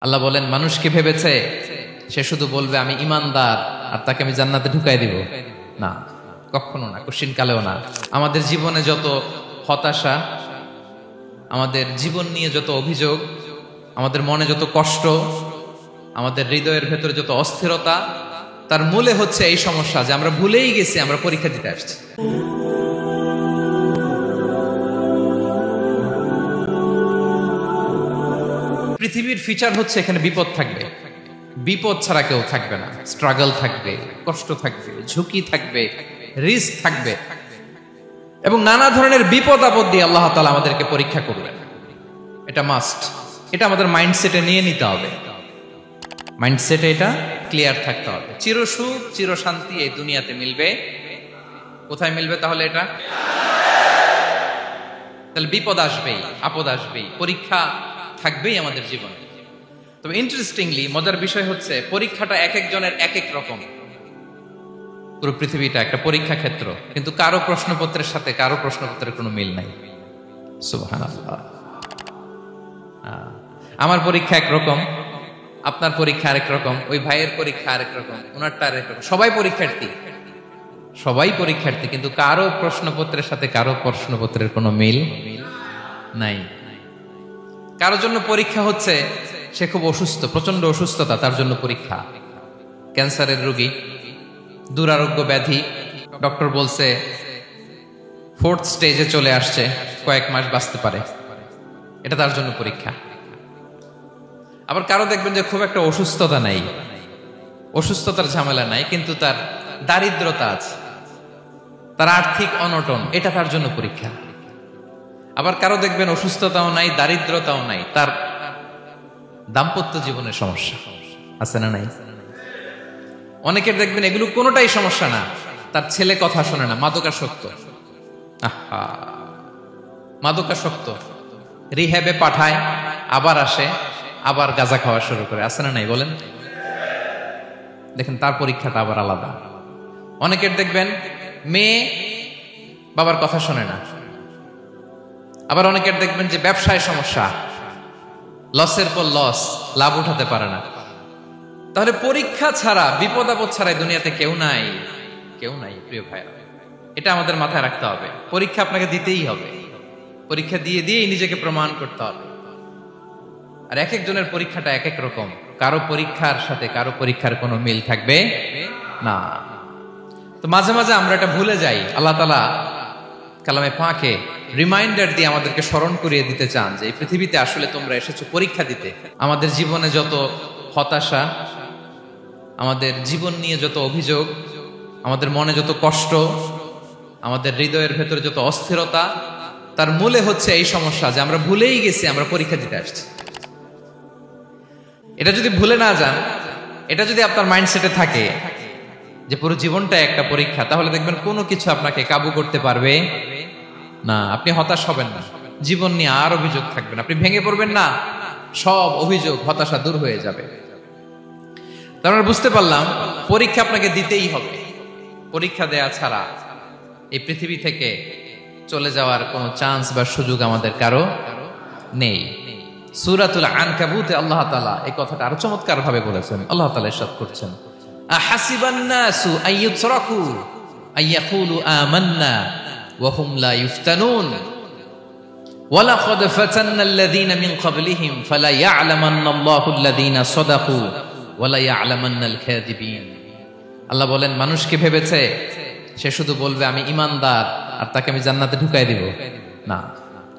আল্লাহ বলেন মানুষকে ভেবেছে সে শুধু বলবে আমি ইমানদার আর তাকে আমি জান্নাতে ঢুকাই দিব। না, কখনো না, কোশ্চিন কালেও না। আমাদের জীবনে যত হতাশা, আমাদের জীবন নিয়ে যত অভিযোগ, আমাদের মনে যত কষ্ট, আমাদের হৃদয়ের ভেতরে যত অস্থিরতা, তার মূলে হচ্ছে এই সমস্যা যে আমরা ভুলেই গেছি আমরা পরীক্ষা দিতে আসছি। পৃথিবীর ফিচার হচ্ছে এখানে বিপদ থাকবে, বিপদ ছাড়া কেউ থাকবে না। স্ট্রাগল থাকবে, কষ্ট থাকবে, ঝুঁকি থাকবে, রিস্ক থাকবে এবং নানা ধরনের বিপদ আপদ দিয়ে আল্লাহ তাআলা আমাদেরকে পরীক্ষা করবেন। এটা মাস্ট, এটা আমাদের মাইন্ডসেটে নিয়ে নিতে হবে। মাইন্ডসেটে এটা ক্লিয়ার থাকতে হবে। চিরসুখ চিরশান্তি এই দুনিয়াতে মিলবে, কোথায় মিলবে তাহলে? এটা তাহলে বিপদ আসবেই, আপদ আসবেই, পরীক্ষা থাকবেই আমাদের জীবনে। তবে ইন্টারেস্টিংলি মজার বিষয় হচ্ছে পরীক্ষাটা এক একজনের এক এক রকম। পুরো পৃথিবীটা একটা পরীক্ষা ক্ষেত্র, কিন্তু কারো প্রশ্নপত্রের সাথে কারো প্রশ্নপত্রের কোনো মিল নাই। সুবহানাল্লাহ। আমার পরীক্ষা একরকম, আপনার পরীক্ষা আরেক রকম, ওই ভাইয়ের পরীক্ষা আরেক রকম, ওনারটা আরেক রকম। সবাই পরীক্ষার্থী, সবাই পরীক্ষার্থী, কিন্তু কারো প্রশ্নপত্রের সাথে কারো প্রশ্নপত্রের কোনো মিল নাই। কারো জন্য পরীক্ষা হচ্ছে সে খুব অসুস্থ, প্রচন্ড অসুস্থতা, তার জন্য পরীক্ষা। ক্যান্সারের রোগী, দুরারোগ্য ব্যাধি, ডক্টর বলছে 4th স্টেজে চলে আসছে, কয়েক মাস বাঁচতে পারে, এটা তার জন্য পরীক্ষা। আবার কারো দেখবেন যে খুব একটা অসুস্থতা নাই, অসুস্থতার ঝামেলা নাই, কিন্তু তার দারিদ্রতা আছে, তার আর্থিক অনটন, এটা তার জন্য পরীক্ষা। আবার কারো দেখবেন অসুস্থতাও নাই, দারিদ্রতাও নাই, তার দাম্পত্য জীবনের সমস্যা আছে না নাই? অনেকের দেখবেন এগুলো কোনোটাই সমস্যা না, তার ছেলে কথা শোনে না, মাদকাসক্ত। আহা, মাদকাসক্ত, রিহ্যাবে পাঠায়, আবার আসে, আবার গাঁজা খাওয়া শুরু করে, আছে না নাই বলেন? দেখেন তার পরীক্ষাটা আবার আলাদা। অনেকের দেখবেন মেয়ে বাবার কথা শোনে না। আবার অনেকের দেখবেন যে ব্যবসায় সমস্যা, লসের পর লস, লাভ উঠাতে পারে না। তাহলে পরীক্ষা ছাড়া, বিপদ আপদ ছাড়া দুনিয়াতে কেউ নাই, কেউ নাই প্রিয় ভাইরা। এটা আমাদের মাথায় রাখতে হবে। পরীক্ষা আপনাকে দিতেই হবে, পরীক্ষা দিয়ে দিয়েই নিজেকে প্রমাণ করতে হবে। আর এক একজনের পরীক্ষাটা এক এক রকম, কারো পরীক্ষার সাথে কারো পরীক্ষার কোনো মিল থাকবে না। তো মাঝে মাঝে আমরা এটা ভুলে যাই। আল্লাহ তাআলা কালামে পাকে রিমাইন্ডার দিয়ে আমাদেরকে স্মরণ করিয়ে দিতে চান যে এই পৃথিবীতে আসলে তোমরা এসেছো পরীক্ষা দিতে। আমাদের জীবনে যত হতাশা, আমাদের জীবন নিয়ে যত অভিযোগ, আমাদের মনে যত কষ্ট, আমাদের হৃদয়ের ভেতরে যত অস্থিরতা, তার মূলে হচ্ছে এই সমস্যা যে আমরা ভুলেই গেছি আমরা পরীক্ষা দিতে আসছি। এটা যদি ভুলে না যান, এটা যদি আপনার মাইন্ডসেটে থাকে যে পুরো জীবনটা একটা পরীক্ষা, তাহলে দেখবেন কোনো কিছু আপনাকে কাবু করতে পারবে না। আপনি হতাশ হবেন না, জীবন নিয়ে আর অভিযোগ থাকবে না, আপনি ভেঙে পড়বেন না, সব অভিযোগ হতাশা দূর হয়ে যাবে। তার মানে বুঝতে পারলাম পরীক্ষা আপনাকে দিতেই হবে। পরীক্ষা দেয়া ছাড়া এই পৃথিবী থেকে চলে যাওয়ার কোনো চান্স বা সুযোগ আমাদের কারো নেই। সূরাতুল আনকাবুতে আল্লাহ তাআলা এই কথাটা আরো চমৎকার ভাবে বলেছেন। আল্লাহ তাআলা ইরশাদ করছেন, আহাসিবান নাসু আইয়ুতরাকু আইয়াকুলু আমান্না ওয়া হুম লা ইফতানুন ওয়ালাকাদ ফাতান্নাল্লাযীনা মিন ক্বাবলিহিম ফালা ইয়া'লামান্নাল্লাহুল্লাযীনা সাদাকু ওয়ালা ইয়া'লামান্নাল কাযিবিন। আল্লাহ বলেন মানুষকে ভেবেছে সে শুধু বলবে আমি ইমানদার আর তাকে আমি জান্নাতে ঢুকাই দিব। না,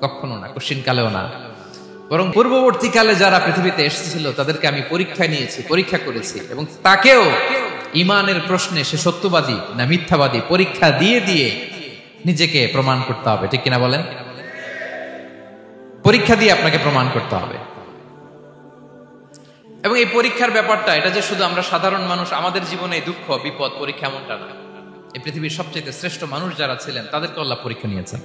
কখনো না, কোশ্চিন কালেও না। বরং পূর্ববর্তীকালে যারা পৃথিবীতে এসেছিল তাদেরকে আমি পরীক্ষায় নিয়েছি, পরীক্ষা করেছি, এবং তাকেও ইমানের প্রশ্নে সে সত্যবাদী না মিথ্যাবাদী পরীক্ষা দিয়ে দিয়ে নিজেকে প্রমাণ করতে হবে। ঠিক কিনা বলেন? পরীক্ষা দিয়ে আপনাকে প্রমাণ করতে হবে। এবং এই পরীক্ষার ব্যাপারটা, এটা যে শুধু আমরা সাধারণ মানুষ আমাদের জীবনে দুঃখ বিপদ পরীক্ষা এমনটা না। এই পৃথিবীর সবচেয়ে শ্রেষ্ঠ মানুষ যারা ছিলেন তাদেরকে আল্লাহ পরীক্ষা নিয়েছেন।